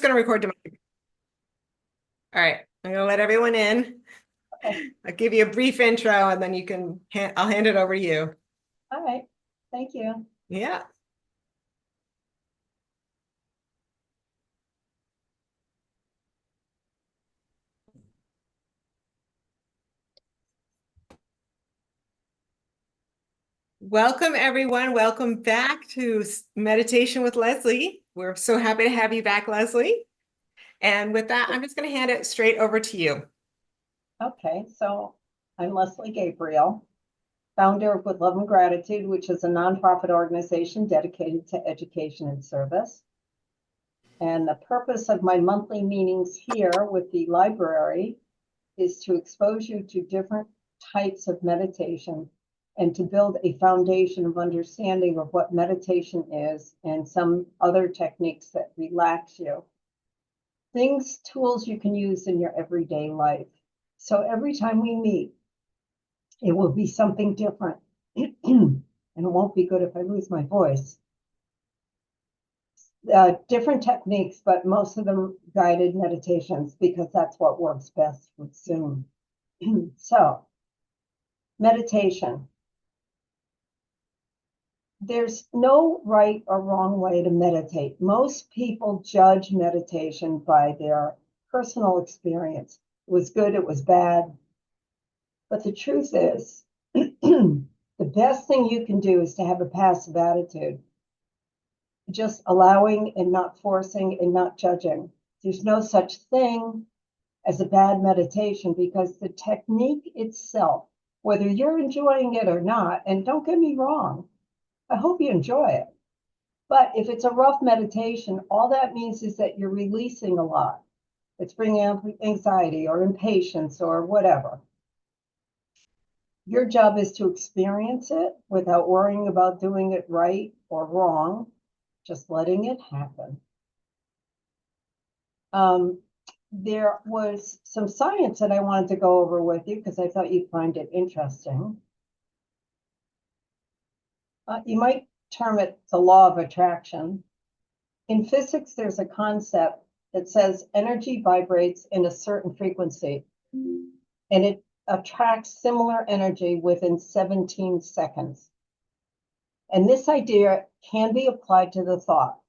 going to record tomorrow. All right, I'm going to let everyone in. Okay. I'll give you a brief intro and then you can, I'll hand it over to you. All right. Thank you. Yeah. Welcome, everyone. Welcome back to Meditation with Leslie. We're so happy to have you back, Leslie. And with that, I'm just going to hand it straight over to you. Okay, so I'm Leslie Gabriele, founder of With Love and Gratitude, which is a nonprofit organization dedicated to education and service. And the purpose of my monthly meetings here with the library is to expose you to different types of meditation and to build a foundation of understanding of what meditation is and some other techniques that relax you. Tools you can use in your everyday life. So every time we meet, it will be something different. And it won't be good if I lose my voice. Different techniques, but most of them guided meditations because that's what works best with Zoom. So, meditation. There's no right or wrong way to meditate. Most people judge meditation by their personal experience. It was good, it was bad. But the truth is, the best thing you can do is to have a passive attitude, just allowing and not forcing and not judging. There's no such thing as a bad meditation because the technique itself, whether you're enjoying it or not, and don't get me wrong, I hope you enjoy it. But if it's a rough meditation, all that means is that you're releasing a lot. It's bringing up anxiety or impatience or whatever. Your job is to experience it without worrying about doing it right or wrong, just letting it happen. There was some science that I wanted to go over with you because I thought you'd find it interesting. You might term it the law of attraction. In physics, there's a concept that says energy vibrates in a certain frequency, and it attracts similar energy within 17 seconds. And this idea can be applied to the thought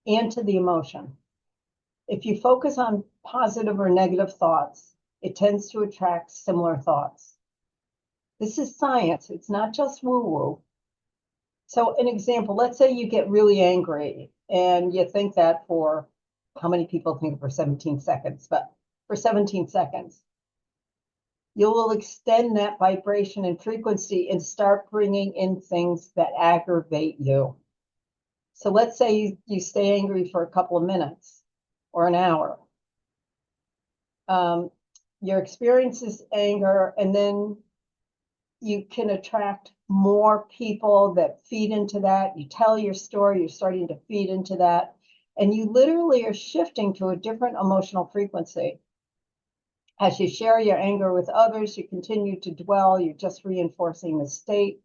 and to the emotion. If you focus on positive or negative thoughts, it tends to attract similar thoughts. This is science. It's not just woo-woo. So an example, let's say you get really angry and you think that for, how many people think for 17 seconds, but for 17 seconds, you will extend that vibration and frequency and start bringing in things that aggravate you. So let's say you stay angry for a couple of minutes or an hour. Your experience is anger, and then you can attract more people that feed into that. You tell your story, you're starting to feed into that, and you literally are shifting to a different emotional frequency. As you share your anger with others, you continue to dwell, you're just reinforcing the state.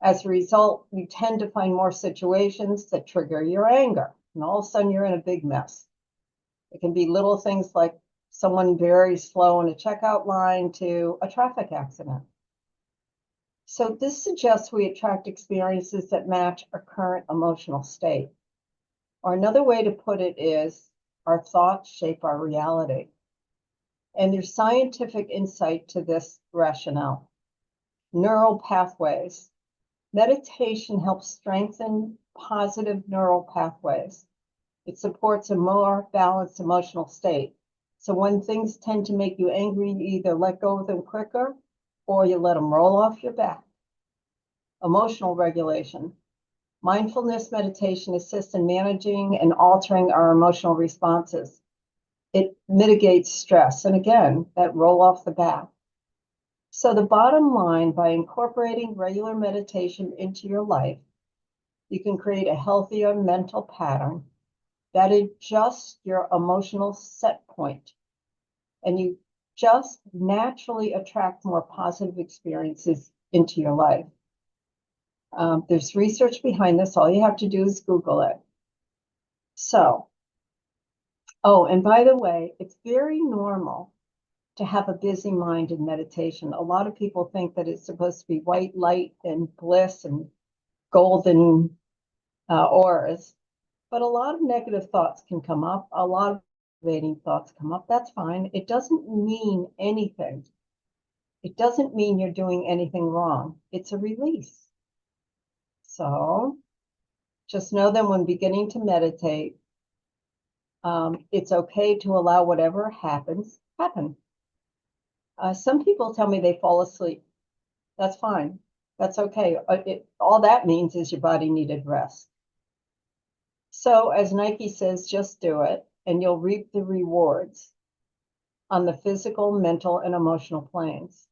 As a result, you tend to find more situations that trigger your anger, and all of a sudden you're in a big mess. It can be little things like someone very slow in a checkout line to a traffic accident. So this suggests we attract experiences that match our current emotional state. Or another way to put it is, our thoughts shape our reality. And there's scientific insight to this rationale. Neural pathways. Meditation helps strengthen positive neural pathways. It supports a more balanced emotional state. So when things tend to make you angry, you either let go of them quicker or you let them roll off your back. Emotional regulation. Mindfulness meditation assists in managing and altering our emotional responses. It mitigates stress. And again, that roll off the back. So the bottom line, by incorporating regular meditation into your life, you can create a healthier mental pattern that adjusts your emotional set point. And you just naturally attract more positive experiences into your life. There's research behind this. All you have to do is Google it. So Oh, and by the way, it's very normal to have a busy mind in meditation. A lot of people think that it's supposed to be white light and bliss and golden auras, but a lot of negative thoughts can come up. A lot of motivating thoughts come up. That's fine. It doesn't mean anything. It doesn't mean you're doing anything wrong. It's a release. So just know that when beginning to meditate, it's okay to allow whatever happens, happen. Some people tell me they fall asleep. That's fine. That's okay. All that means is your body needed rest. So as Nike says, just do it and you'll reap the rewards on the physical, mental, and emotional planes.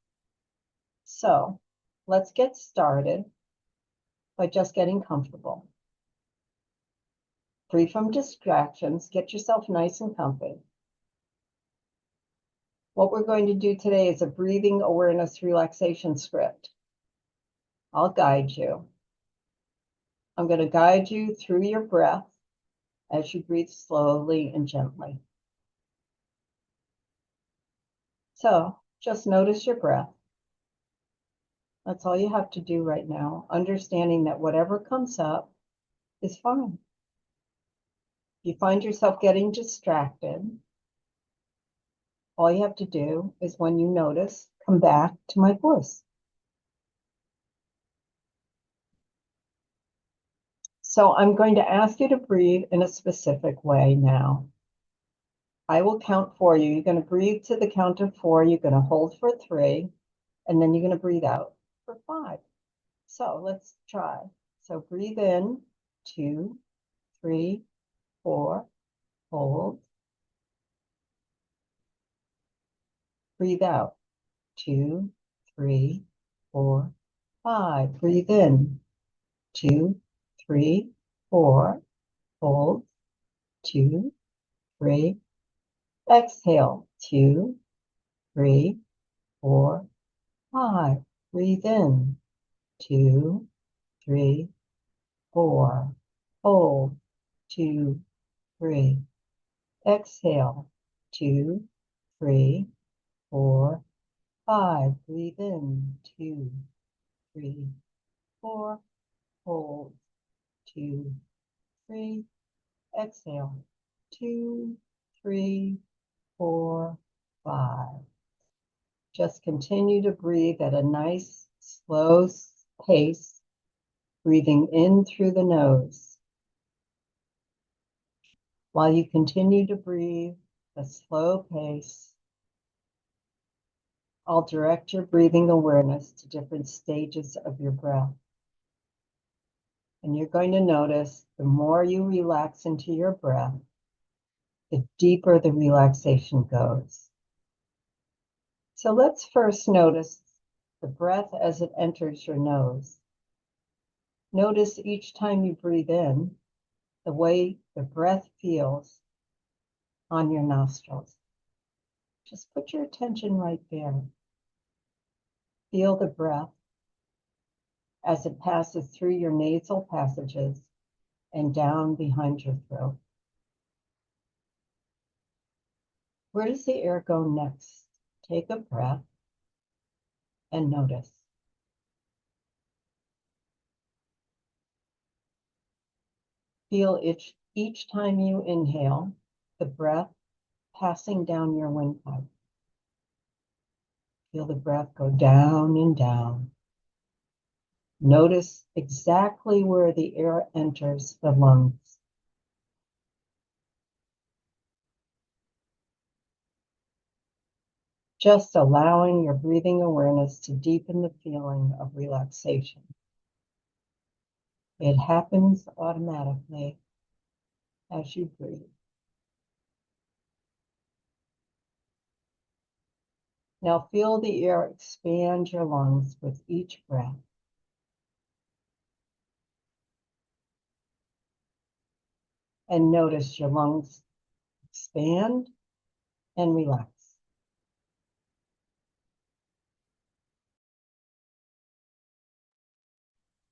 So let's get started by just getting comfortable. Free from distractions, get yourself nice and comfy. What we're going to do today is a breathing awareness relaxation script. I'll guide you. I'm going to guide you through your breath as you breathe slowly and gently. So just notice your breath. That's all you have to do right now, understanding that whatever comes up is fine. If you find yourself getting distracted, all you have to do is when you notice, come back to my voice. So I'm going to ask you to breathe in a specific way now. I will count for you. You're going to breathe to the count of 4. You're going to hold for 3, and then you're going to breathe out for 5. So let's try. So breathe in, 2, 3, 4, hold. Breathe out, 2, 3, 4, 5. Breathe in, 2, 3, 4, hold, 2, 3. Exhale, 2, 3, 4, 5. Breathe in, 2, 3, 4. Hold, 2, 3. Exhale, 2, 3, 4, 5. Breathe in, 2, 3, 4. Hold, 2, 3. Exhale, 2, 3, 4, 5. Just continue to breathe at a nice, slow pace, breathing in through the nose. While you continue to breathe at a slow pace, I'll direct your breathing awareness to different stages of your breath. And you're going to notice the more you relax into your breath, the deeper the relaxation goes. So let's first notice the breath as it enters your nose. Notice each time you breathe in, the way the breath feels on your nostrils. Just put your attention right there. Feel the breath as it passes through your nasal passages and down behind your throat. Where does the air go next? Take a breath and notice. Feel each time you inhale, the breath passing down your windpipe. Feel the breath go down and down. Notice exactly where the air enters the lungs. Just allowing your breathing awareness to deepen the feeling of relaxation. It happens automatically as you breathe. Now feel the air expand your lungs with each breath. And notice your lungs expand and relax.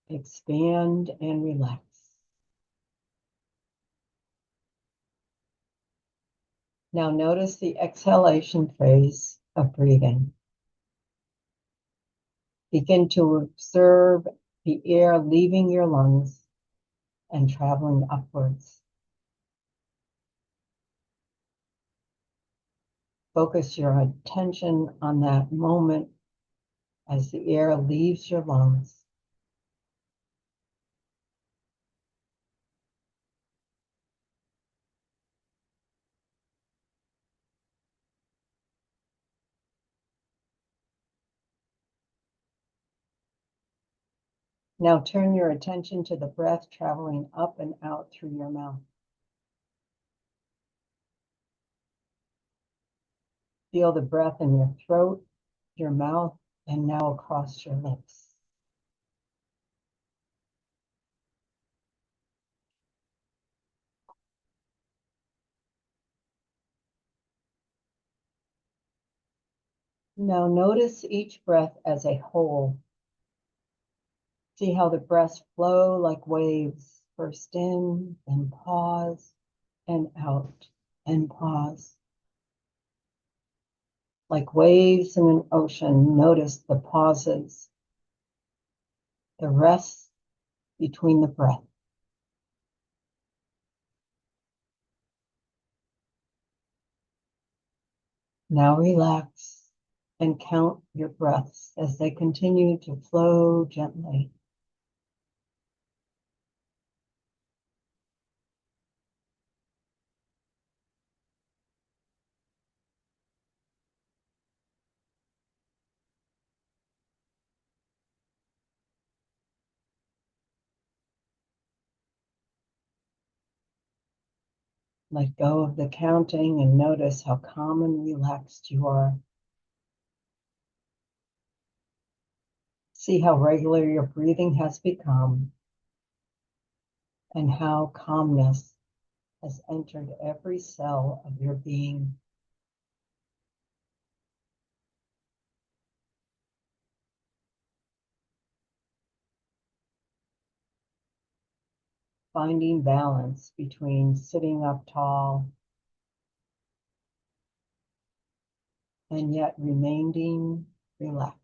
Expand and relax. Now notice the exhalation phase of breathing. Begin to observe the air leaving your lungs and traveling upwards. Focus your attention on that moment as the air leaves your lungs. Now turn your attention to the breath traveling up and out through your mouth. Feel the breath in your throat, your mouth, and now across your lips. Now notice each breath as a whole. See how the breaths flow like waves, first in, then pause, and out, and pause. Like waves in an ocean, notice the pauses, the rests between the breath. Now relax and count your breaths as they continue to flow gently. Let go of the counting and notice how calm and relaxed you are. See how regular your breathing has become and how calmness has entered every cell of your being. Finding balance between sitting up tall and yet remaining relaxed.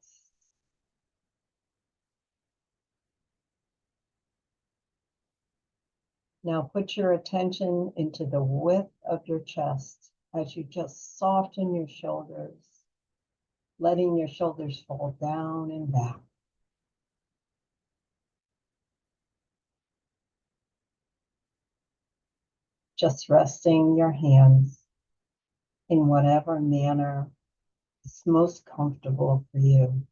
Now put your attention into the width of your chest as you just soften your shoulders, letting your shoulders fall down and back. Just resting your hands in whatever manner is most comfortable for you.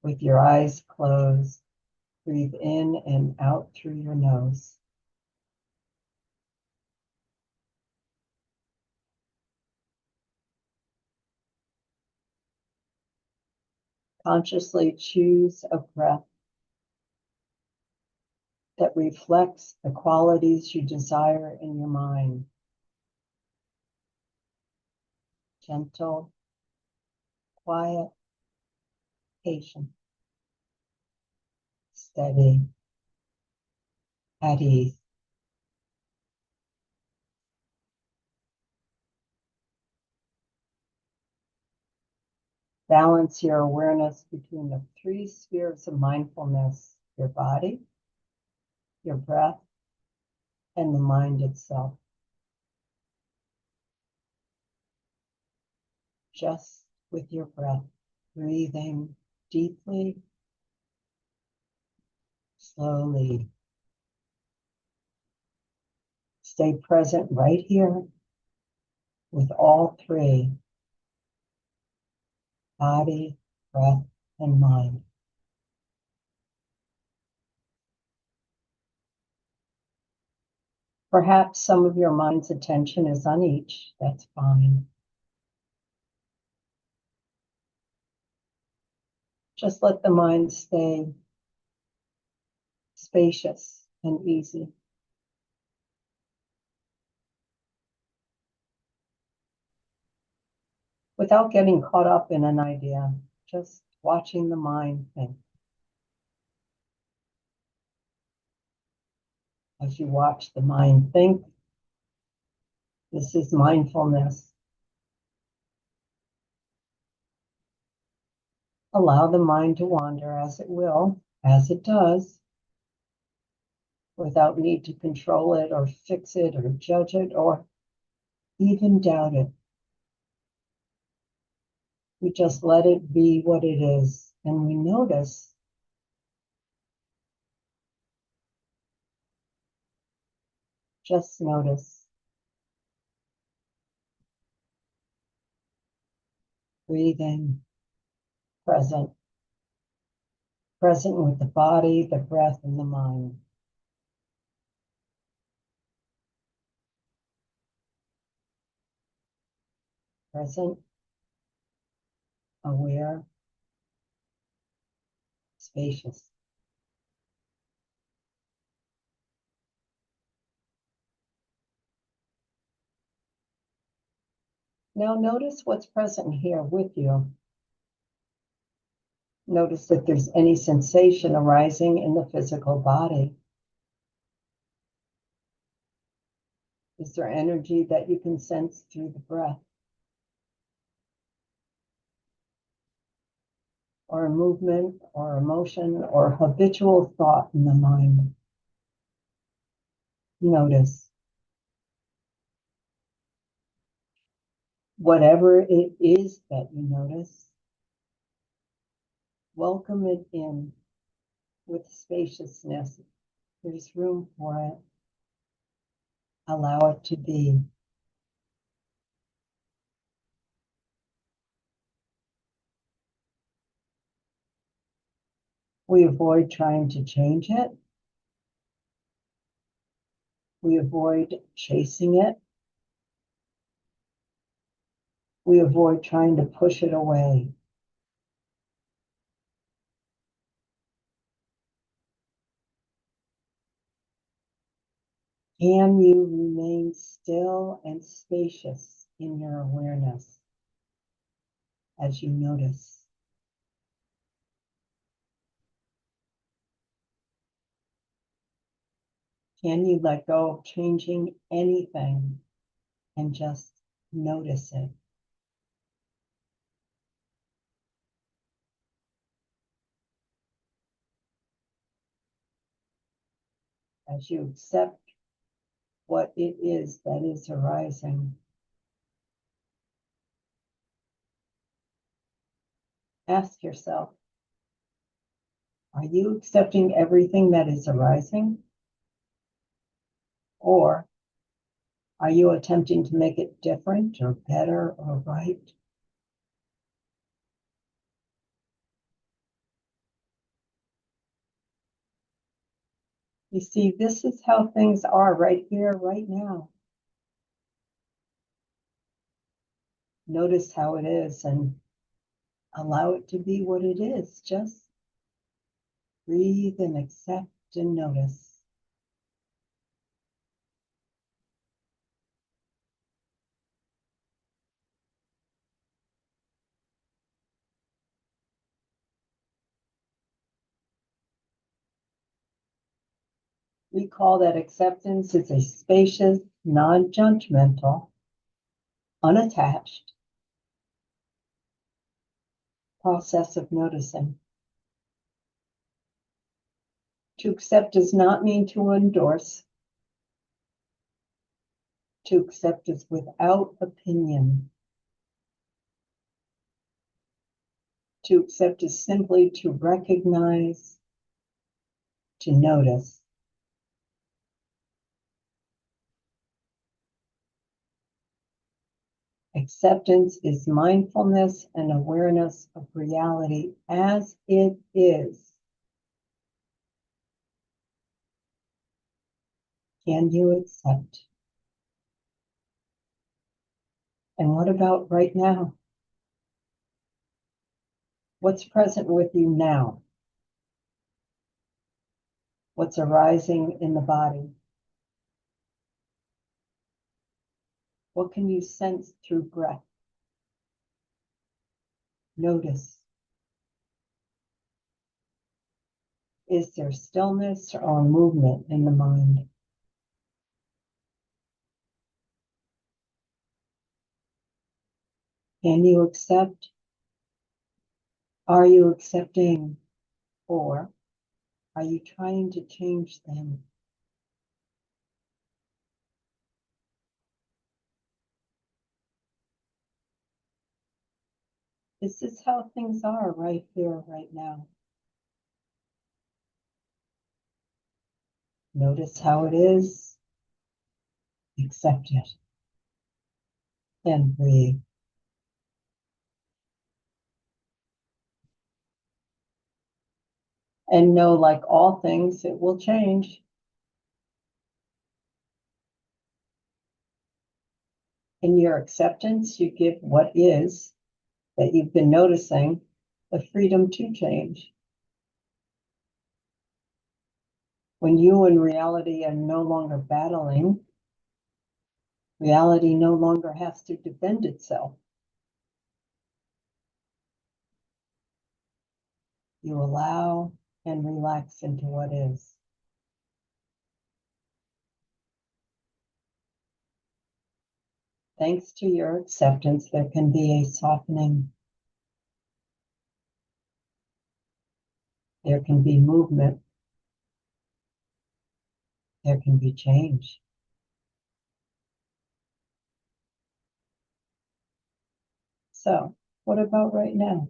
With your eyes closed, breathe in and out through your nose. Consciously choose a breath that reflects the qualities you desire in your mind. Gentle, quiet, patient, steady, at ease. Balance your awareness between the three spheres of mindfulness: your body, your breath, and the mind itself. Just with your breath, breathing deeply, slowly. Stay present right here with all three: body, breath, and mind. Perhaps some of your mind's attention is on each. That's fine. Just let the mind stay spacious and easy. Without getting caught up in an idea, just watching the mind think. as you watch the mind think. This is mindfulness. Allow the mind to wander as it will, as it does, without need to control it or fix it or judge it or even doubt it. We just let it be what it is, and we notice. Just notice. Breathing, present. Present with the body, the breath, and the mind. Present, aware, spacious. Now notice what's present here with you. Notice if there's any sensation arising in the physical body. Is there energy that you can sense through the breath? Or a movement, or emotion, or habitual thought in the mind? Notice. Whatever it is that you notice, welcome it in with spaciousness. There's room for it. Allow it to be. We avoid trying to change it. We avoid chasing it. We avoid trying to push it away. Can you remain still and spacious in your awareness as you notice? Can you let go of changing anything and just notice it? As you accept what it is that is arising, ask yourself, are you accepting everything that is arising? Or are you attempting to make it different or better or right? You see, this is how things are right here, right now. Notice how it is and allow it to be what it is. Just breathe and accept and notice. We call that acceptance. It's a spacious, non-judgmental, unattached process of noticing. To accept does not mean to endorse. To accept is without opinion. To accept is simply to recognize, to notice. Acceptance is mindfulness and awareness of reality as it is. Can you accept? And what about right now? What's present with you now? What's arising in the body? What can you sense through breath? Notice. Is there stillness or movement in the mind? Can you accept? Are you accepting? Or are you trying to change them? This is how things are right here, right now. Notice how it is. Accept it. And breathe. And know, like all things, it will change. In your acceptance, you give what is that you've been noticing the freedom to change. When you and reality are no longer battling, reality no longer has to defend itself. You allow and relax into what is. Thanks to your acceptance, there can be a softening. There can be movement. There can be change. So, what about right now?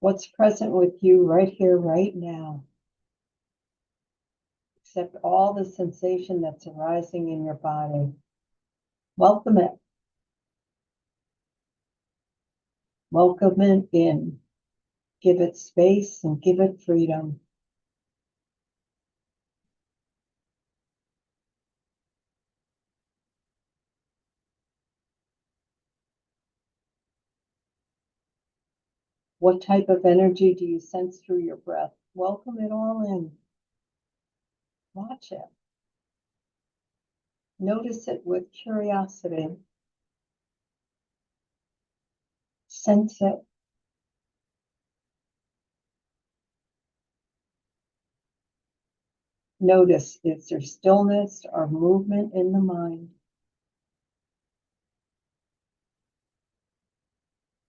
What's present with you right here, right now? Accept all the sensation that's arising in your body. Welcome it. Welcome it in. Give it space and give it freedom. What type of energy do you sense through your breath? Welcome it all in. Watch it. Notice it with curiosity. Sense it. Notice, is there stillness or movement in the mind?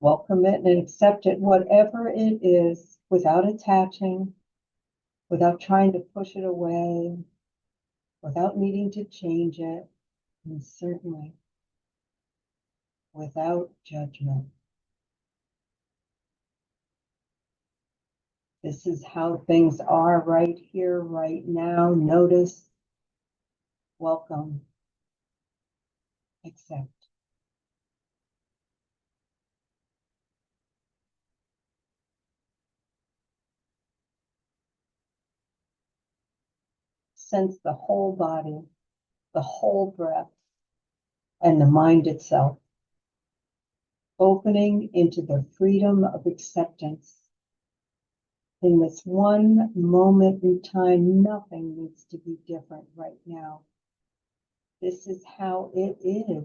Welcome it and accept it, whatever it is, without attaching, without trying to push it away, without needing to change it, and certainly without judgment. This is how things are right here, right now. Notice, welcome, accept. Sense the whole body, the whole breath, and the mind itself, opening into the freedom of acceptance. In this one moment in time, nothing needs to be different right now. This is how it is.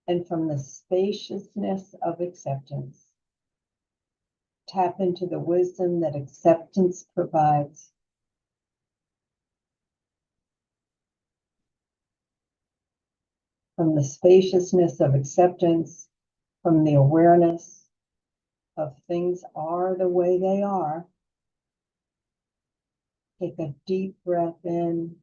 And from the spaciousness of acceptance, tap into the wisdom that acceptance provides. From the spaciousness of acceptance, from the awareness of things are the way they are, take a deep breath in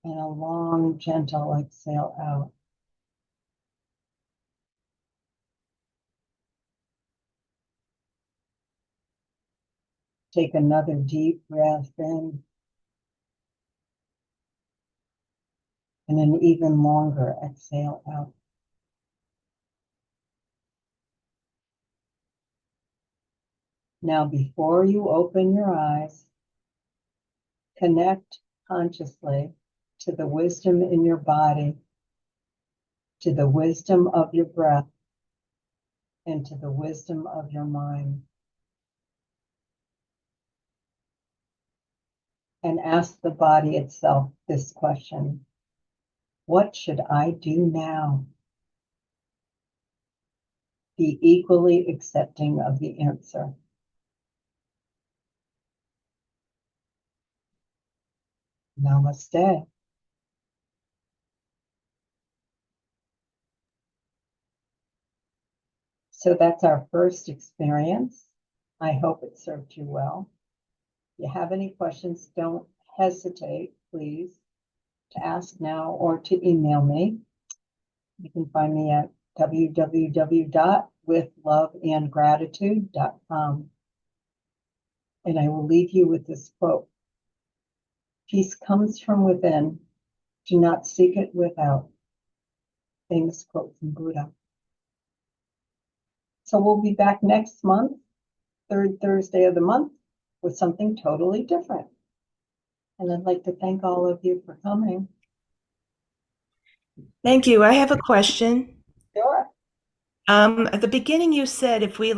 and a long, gentle exhale out. Take another deep breath in and an even longer exhale out. Now, before you open your eyes, connect consciously to the wisdom in your body, to the wisdom of your breath, and to the wisdom of your mind. And ask the body itself this question: what should I do now? Be equally accepting of the answer. Namaste. So that's our first experience. I hope it served you well. If you have any questions, don't hesitate, please, to ask now or to email me. You can find me at www.withloveandgratitude.com. And I will leave you with this quote. Peace comes from within. Do not seek it without. Famous quote from Buddha. So we'll be back next month, third Thursday of the month, with something totally different. And I'd like to thank all of you for coming. Thank you. I have a question. Sure. At the beginning, you said if we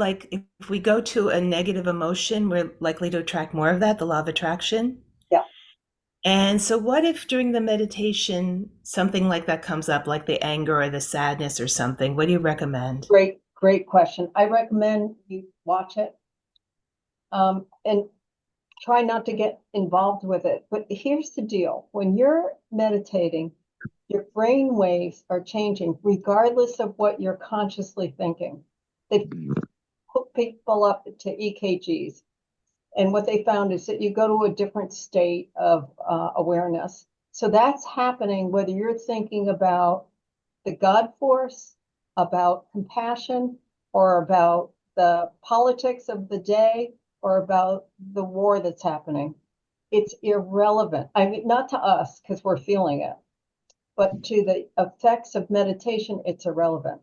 go to a negative emotion, we're likely to attract more of that, the law of attraction. Yeah. And so, what if during the meditation something like that comes up, like the anger or the sadness or something? What do you recommend? Great question. I recommend you watch it and try not to get involved with it. But here's the deal. When you're meditating, your brain waves are changing regardless of what you're consciously thinking. They hook people up to EKGs. And what they found is that you go to a different state of awareness. So that's happening whether you're thinking about the God force, about compassion, or about the politics of the day, or about the war that's happening. It's irrelevant. I mean, not to us because we're feeling it, but to the effects of meditation, it's irrelevant.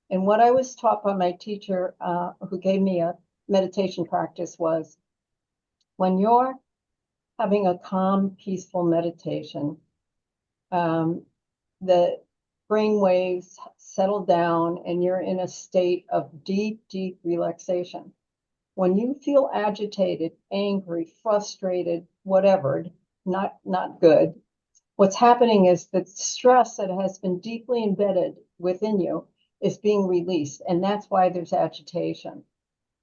And what I was taught by my teacher, who gave me a meditation practice, was when you're having a calm, peaceful meditation, the brain waves settle down and you're in a state of deep, deep relaxation. When you feel agitated, angry, frustrated, whatever, not good, what's happening is that stress that has been deeply embedded within you is being released, and that's why there's agitation.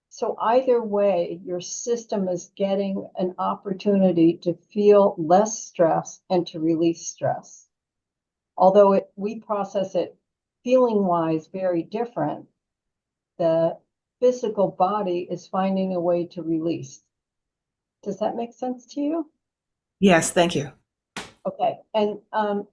So either way, your system is getting an opportunity to feel less stress and to release stress. Although we process it feeling wise very different, the physical body is finding a way to release. Does that make sense to you? Yes, thank you. Okay. And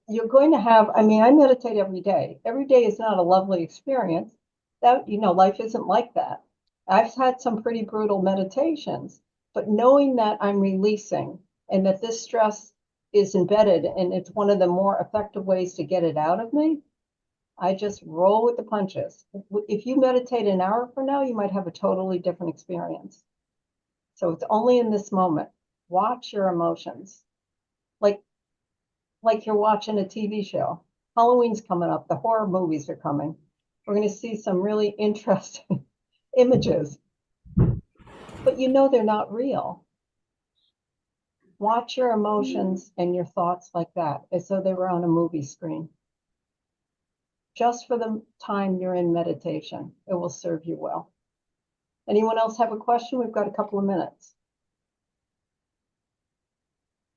you're going to have, I mean, I meditate every day. Every day is not a lovely experience. That, life isn't like that. I've had some pretty brutal meditations, but knowing that I'm releasing and that this stress is embedded and it's one of the more effective ways to get it out of me, I just roll with the punches. If you meditate an hour from now, you might have a totally different experience. So it's only in this moment. Watch your emotions. Like like you're watching a TV show. Halloween's coming up. The horror movies are coming. We're going to see some really interesting images, but they're not real. Watch your emotions and your thoughts like that, as though they were on a movie screen. Just for the time you're in meditation, it will serve you well. Anyone else have a question? We've got a couple of minutes.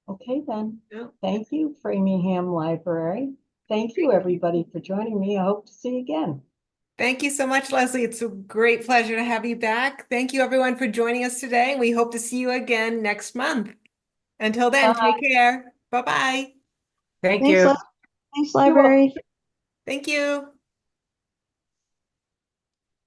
Okay, then. No. Thank you, Framingham Library. Thank you, everybody, for joining me. I hope to see you again. Thank you so much, Leslie. It's a great pleasure to have you back. Thank you, everyone, for joining us today. We hope to see you again next month. Until then, Bye. take care. Bye-bye. Thank Thanks, you. Thanks, You're welcome. library. Thank you.